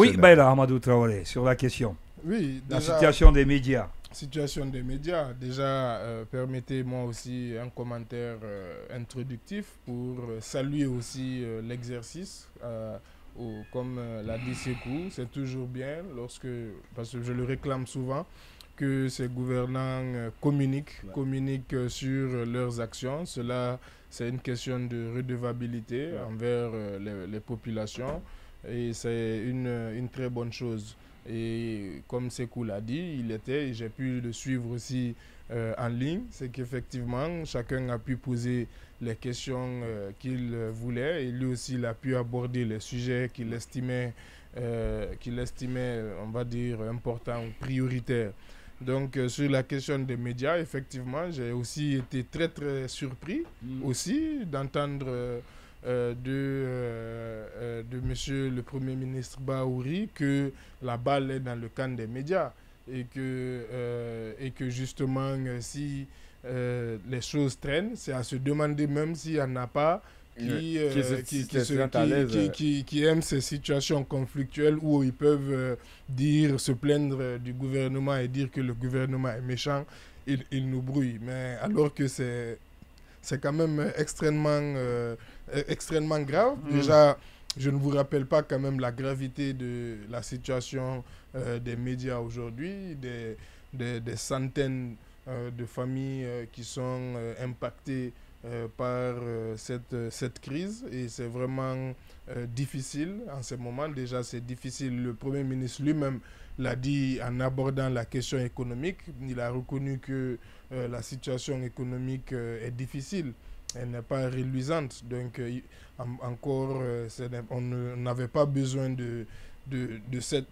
Oui, ben Amadou Traoré, sur la question. Oui, la situation des médias. Situation des médias. Déjà, permettez-moi aussi un commentaire introductif pour saluer aussi l'exercice. Comme l'a dit Sekou, c'est toujours bien parce que je le réclame souvent, que ces gouvernants communiquent sur leurs actions. Cela, c'est une question de redevabilité envers les populations et c'est une très bonne chose. Et comme Sekou l'a dit, j'ai pu le suivre aussi en ligne, c'est qu'effectivement, chacun a pu poser les questions qu'il voulait et lui aussi, il a pu aborder les sujets qu'il estimait, on va dire, importants ou prioritaires. Donc, sur la question des médias, effectivement, j'ai aussi été très, très surpris aussi d'entendre de monsieur le Premier ministre Bahouri que la balle est dans le camp des médias et que justement, si les choses traînent, c'est à se demander même s'il n'y en a pas qui aiment ces situations conflictuelles où ils peuvent se plaindre du gouvernement et dire que le gouvernement est méchant, ils nous brouillent. Mais alors que c'est quand même extrêmement grave. Déjà, je ne vous rappelle pas quand même la gravité de la situation des médias aujourd'hui, des centaines de familles qui sont impactées par cette crise et c'est vraiment difficile en ce moment. Déjà, c'est difficile. Le Premier ministre lui-même l'a dit en abordant la question économique. Il a reconnu que la situation économique est difficile. Elle n'est pas reluisante. Donc, on n'avait pas besoin de cet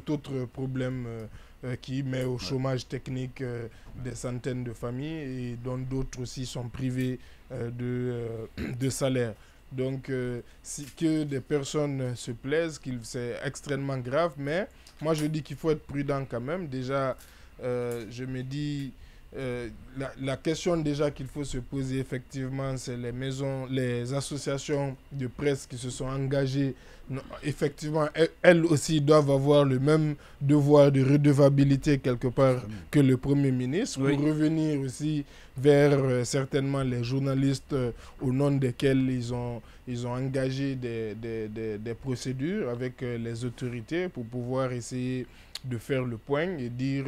autre problème qui met au chômage technique des centaines de familles et dont d'autres aussi sont privées de salaire. Donc, que des personnes se plaisent, c'est extrêmement grave, mais moi je dis qu'il faut être prudent quand même. Déjà, je me dis, la question déjà qu'il faut se poser effectivement, c'est les associations de presse qui se sont engagées. Effectivement, elles aussi doivent avoir le même devoir de redevabilité quelque part que le Premier ministre pour revenir aussi vers certainement les journalistes au nom desquels ils ont engagé des procédures avec les autorités pour pouvoir essayer de faire le point et dire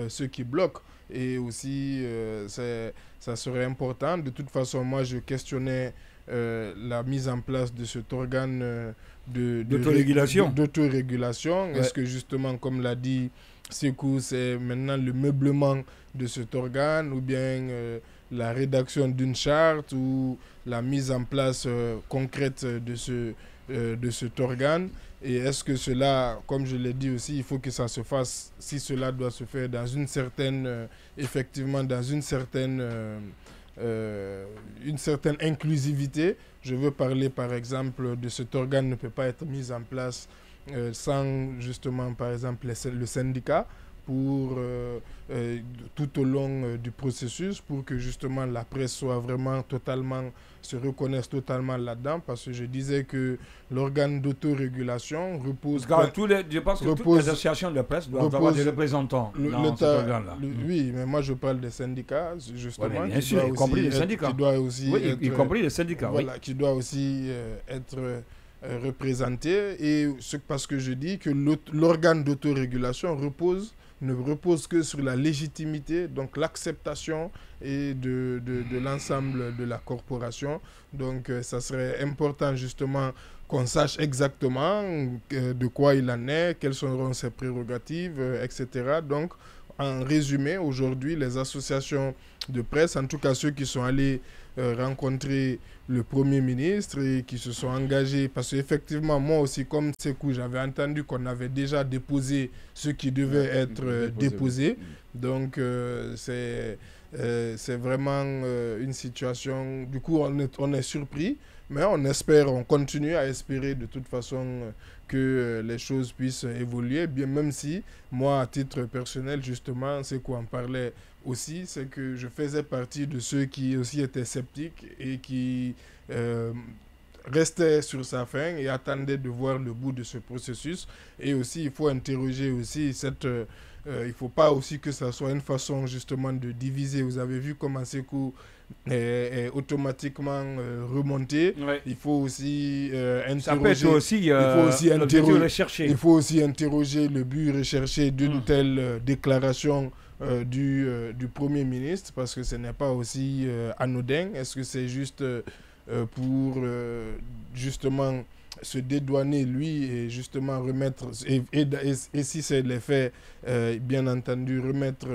ce qui bloque. Et aussi, ça serait important. De toute façon, moi, je questionnais la mise en place de cet organe d'autorégulation. Est-ce que justement, comme l'a dit Sekou, c'est maintenant le meublement de cet organe ou bien la rédaction d'une charte ou la mise en place concrète de cet organe? Et est-ce que cela, comme je l'ai dit aussi, il faut que ça se fasse, si cela doit se faire dans une certaine, effectivement, dans une certaine inclusivité. Je veux parler, par exemple, de cet organe ne peut pas être mis en place sans, justement, par exemple, le syndicat pour tout au long du processus pour que, justement, la presse soit vraiment se reconnaisse totalement là-dedans, parce que je disais que l'organe d'autorégulation repose... Je pense que toutes les associations de presse doivent avoir des représentants dans cet organe-là. Oui, mais moi je parle des syndicats, justement. Bien sûr, y compris les syndicats. Y compris les syndicats, voilà, qui doit aussi être représenté. Et parce que je dis que l'organe d'autorégulation ne repose que sur la légitimité, donc l'acceptation et de l'ensemble de la corporation. Donc, ça serait important justement qu'on sache exactement de quoi il en est, quelles seront ses prérogatives, etc. Donc, en résumé, aujourd'hui, les associations de presse, en tout cas ceux qui sont allés rencontrer le Premier ministre et qui se sont engagés, parce qu'effectivement, moi aussi, comme Sekou, j'avais entendu qu'on avait déjà déposé ce qui devait être déposé. Donc, c'est vraiment une situation... Du coup, on est surpris, mais on continue à espérer de toute façon que les choses puissent évoluer, bien même si, moi, à titre personnel, justement, Sekou en parlait aussi, c'est que je faisais partie de ceux qui aussi étaient sceptiques et qui restait sur sa faim et attendait de voir le bout de ce processus. Et aussi, il faut interroger aussi cette... il ne faut pas aussi que ça soit une façon justement de diviser. Vous avez vu comment Sékou est automatiquement remonté. Ouais. Il faut aussi interroger... Ça peut être aussi, il faut aussi interroger le but recherché d'une telle déclaration du Premier ministre, parce que ce n'est pas aussi anodin. Est-ce que c'est juste pour justement se dédouaner lui et justement remettre, et si c'est les faits, bien entendu, remettre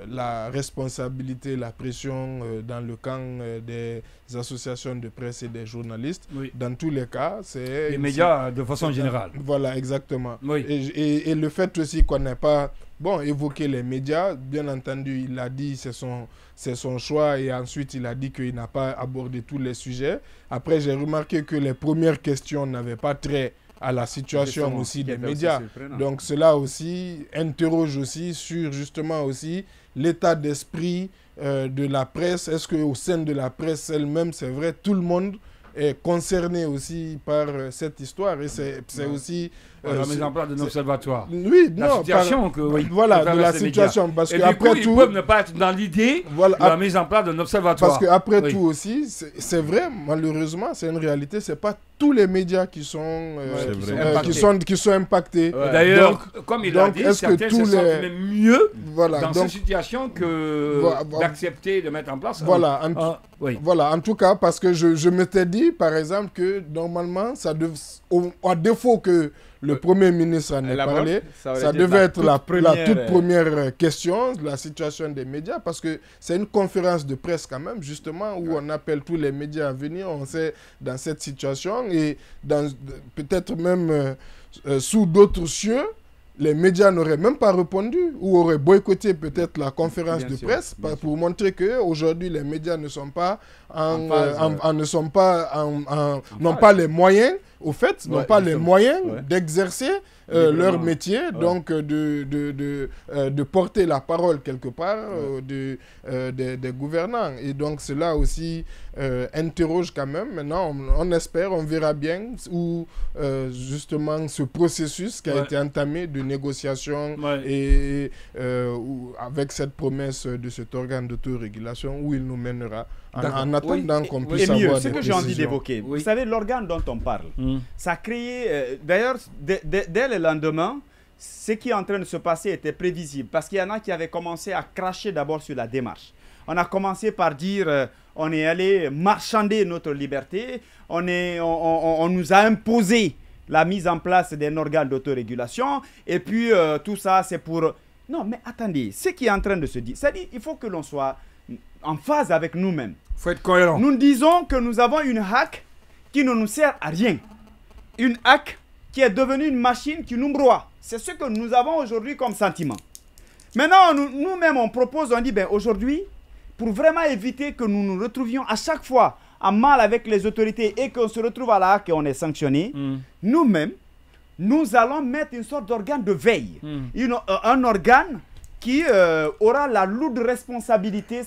la responsabilité, la pression dans le camp des associations de presse et des journalistes. Oui. Dans tous les cas, c'est... Les médias de façon générale. Voilà, exactement. Oui. Et le fait aussi qu'on n'ait pas évoqué les médias, bien entendu, il a dit c'est son choix, et ensuite il a dit qu'il n'a pas abordé tous les sujets. Après, j'ai remarqué que les premières questions n'avaient pas trait à la situation aussi des médias. Donc cela aussi interroge aussi sur justement aussi l'état d'esprit de la presse. Est-ce qu'au sein de la presse elle-même, c'est vrai, tout le monde est concerné aussi par cette histoire, et c'est aussi... la mise en place d'un observatoire. Oui, la situation voilà, de la situation. Parce que après tout, ils peuvent ne pas être dans l'idée de la mise en place d'un observatoire. Parce qu'après tout aussi, c'est vrai, malheureusement, c'est une réalité, c'est pas tous les médias qui sont impactés. Ouais. D'ailleurs, comme il l'a dit, certains se sentent même mieux dans cette situation que d'accepter de mettre en place. Voilà, en tout cas, parce que je m'étais dit, par exemple, que normalement, à défaut que le Premier ministre en ait parlé, ça devait être la toute première question, la situation des médias, parce que c'est une conférence de presse quand même, justement, où on appelle tous les médias à venir. On sait dans cette situation, et peut-être même sous d'autres cieux, les médias n'auraient même pas répondu ou auraient boycotté peut-être la conférence de presse pour montrer qu'aujourd'hui les médias ne sont pas n'ont pas les moyens, au fait, n'ont pas les moyens d'exercer leur métier, donc de porter la parole quelque part des gouvernants. Et donc cela aussi interroge quand même. Maintenant, on espère, on verra bien où justement ce processus qui a été entamé de négociation et avec cette promesse de cet organe d'autorégulation, où il nous mènera en attendant qu'on puisse avoir ce que j'ai envie d'évoquer. Vous savez, l'organe dont on parle, ça a créé... D'ailleurs, dès le lendemain, ce qui est en train de se passer était prévisible, parce qu'il y en a qui avaient commencé à cracher d'abord sur la démarche. On a commencé par dire on est allé marchander notre liberté, on nous a imposé la mise en place d'un organe d'autorégulation, et puis tout ça c'est pour... Non, mais attendez, ce qui est en train de se dire, c'est-à-dire il faut que l'on soit en phase avec nous-mêmes. Il faut être cohérent. Nous disons que nous avons une hack qui ne nous sert à rien. Une hack qui est devenue une machine qui nous broie. C'est ce que nous avons aujourd'hui comme sentiment. Maintenant, nous-mêmes, on propose, on dit, ben aujourd'hui, pour vraiment éviter que nous nous retrouvions à chaque fois en mal avec les autorités et qu'on se retrouve à la hack et on est sanctionné, nous-mêmes, nous allons mettre une sorte d'organe de veille. Un organe qui aura la lourde responsabilité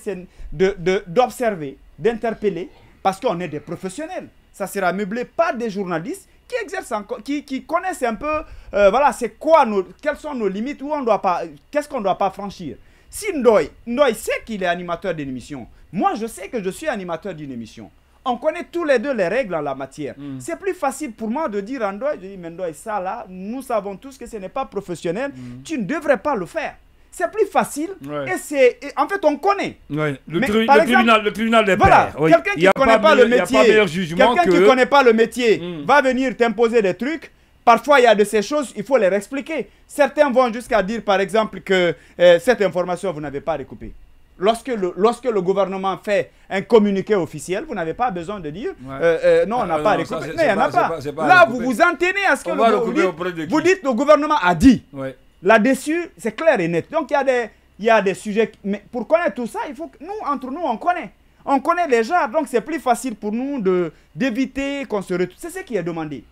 d'observer, d'interpeller, parce qu'on est des professionnels. Ça sera meublé par des journalistes qui exercent encore, qui connaissent un peu, voilà, c'est quoi quelles sont nos limites, où on doit pas, qu'est-ce qu'on ne doit pas franchir. Si Ndoye sait qu'il est animateur d'une émission, moi je sais que je suis animateur d'une émission. On connaît tous les deux les règles en la matière. C'est plus facile pour moi de dire à Ndoye, je dis, mais Ndoye, ça là, nous savons tous que ce n'est pas professionnel, tu ne devrais pas le faire. C'est plus facile et en fait on connaît. Le tribunal des voilà, pairs. Quelqu'un qui ne connaît pas le métier, va venir t'imposer des trucs. Parfois il y a de ces choses, il faut les expliquer. Certains vont jusqu'à dire par exemple que cette information vous n'avez pas recoupée. Lorsque le gouvernement fait un communiqué officiel, vous n'avez pas besoin de dire non, on n'a pas recoupé. Mais il n'y en a pas. Là, vous vous en tenez à ce que vous dites le gouvernement a dit. Là-dessus, c'est clair et net. Donc, il y a des sujets... Mais pour connaître tout ça, il faut que nous, entre nous, on connaît. On connaît les gens, donc c'est plus facile pour nous d'éviter qu'on se retrouve. C'est ce qui est demandé.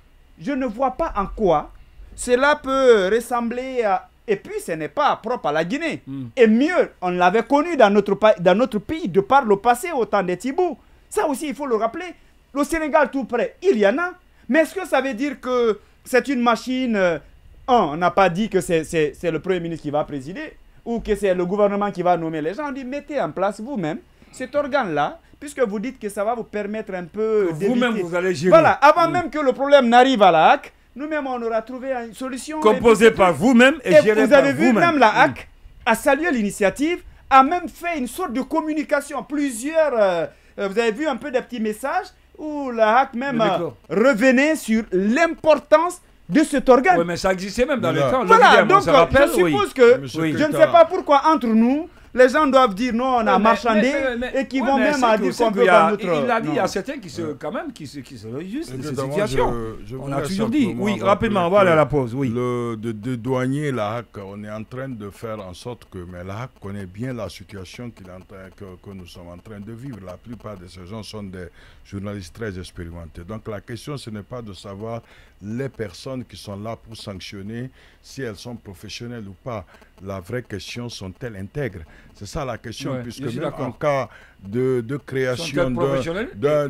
Je ne vois pas en quoi cela peut ressembler à... Et puis, ce n'est pas propre à la Guinée. Et mieux, on l'avait connu dans notre pays de par le passé au temps des Thibou. Ça aussi, il faut le rappeler. Le Sénégal tout près, il y en a. Mais est-ce que ça veut dire que c'est une machine... on n'a pas dit que c'est le Premier ministre qui va présider ou que c'est le gouvernement qui va nommer les gens. On dit, mettez en place vous-même cet organe-là, puisque vous dites que ça va vous permettre un peu d'éviter... Vous-même, vous allez gérer. Voilà, avant même que le problème n'arrive à la HAC, nous-mêmes, on aura trouvé une solution. Composée par vous-même et gérée par vous-même. Vous avez vu, même la HAC a salué l'initiative, a même fait une sorte de communication. Plusieurs... vous avez vu un peu des petits messages où la HAC même revenait sur l'importance de cet organe. Oui, mais ça existait même dans le temps. Voilà, donc je suppose que je ne sais pas pourquoi entre nous, les gens doivent dire non, on a marchandé et qui vont même à dire qu'on peut vendre notre... Il a dit, il y a certains qui se, quand même, qui se réjouissent de cette situation. On a toujours dit. Oui, rapidement, on va aller à la pause. Oui. De douanier la HAC, on est en train de faire en sorte que, mais la HAC connaît bien la situation que nous sommes en train de vivre. La plupart de ces gens sont des journalistes très expérimentés. Donc la question, ce n'est pas de savoir les personnes qui sont là pour sanctionner si elles sont professionnelles ou pas. La vraie question, sont-elles intègres? C'est ça la question, puisque même en cas de création d'un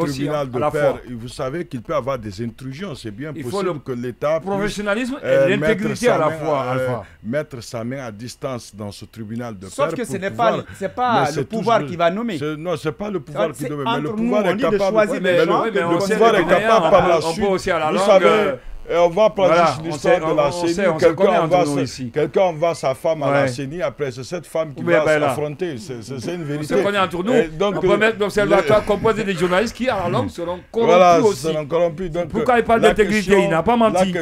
tribunal de paix, vous savez qu'il peut avoir des intrusions. C'est bien possible que l'État puisse professionnalisme et l'intégrité à la fois. Mettre sa main à distance dans ce tribunal de paix. Sauf que ce n'est pas le pouvoir qui va nommer. Non, ce n'est pas le pouvoir qui nomme, mais le pouvoir est capable. Le pouvoir est capable par la suite. Vous savez, on va prendre l'histoire de la CENI. Quelqu'un envoie sa femme à la CENI, après c'est cette femme qui va s'affronter. C'est une vérité. On se connaît entre nous. On peut mettre l'observatoire composé des journalistes qui, à la longue, seront corrompus aussi. Pourquoi il parle d'intégrité? Il n'a pas menti.